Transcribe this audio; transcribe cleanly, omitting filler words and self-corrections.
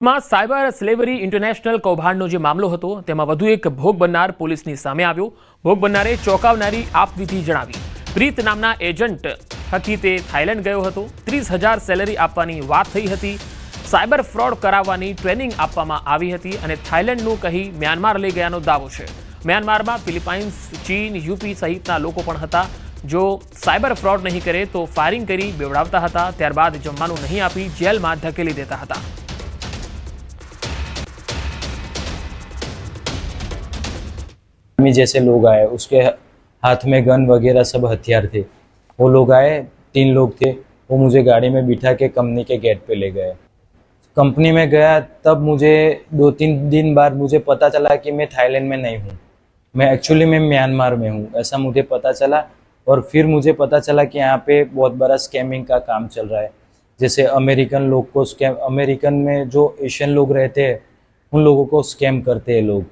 માં cyber slavery international કૌભાંડનો જે મામલો હતો તેમાં વધુ એક ભોગ બનનાર પોલીસની સામે આવ્યો। ભોગ બનનારે ચોંકાવનારી આપવીતી જણાવી। પ્રીત નામના એજન્ટ થકી તે થાઈલેન્ડ ગયો હતો। 30,000 સેલેરી આપવાની વાત થઈ હતી। સાયબર ફ્રોડ કરાવવાની ટ્રેનિંગ આપવામાં આવી હતી અને થાઈલેન્ડનું કહી મ્યાનમાર લઈ ગયાનો દાવો છે। મ્યાનમારમાં ફિલિપાઇન્સ, ચીન, યુપી સહિતના લોકો પણ હતા। જો સાયબર ફ્રોડ નહીં કરે તો ફાયરિંગ કરી બેવડાવતા હતા, ત્યારબાદ જમવાનું નહીં આપી જેલમાં ધકેલી દેતા હતા। जैसे लोग आए, उसके हाथ में गन वगैरह सब हथियार थे। वो लोग आए, 3 लोग थे। वो मुझे गाड़ी में बिठा के कंपनी के गेट पे ले गए। कंपनी में गया तब मुझे 2-3 दिन बाद मुझे पता चला कि मैं थाईलैंड में नहीं हूँ, मैं एक्चुअली मैं म्यांमार में हूँ, ऐसा मुझे पता चला। और फिर मुझे पता चला कि यहाँ पे बहुत बड़ा स्कैमिंग का काम चल रहा है। जैसे अमेरिकन लोग को स्कैम, अमेरिकन में जो एशियन लोग रहते हैं उन लोगों को स्कैम करते हैं लोग।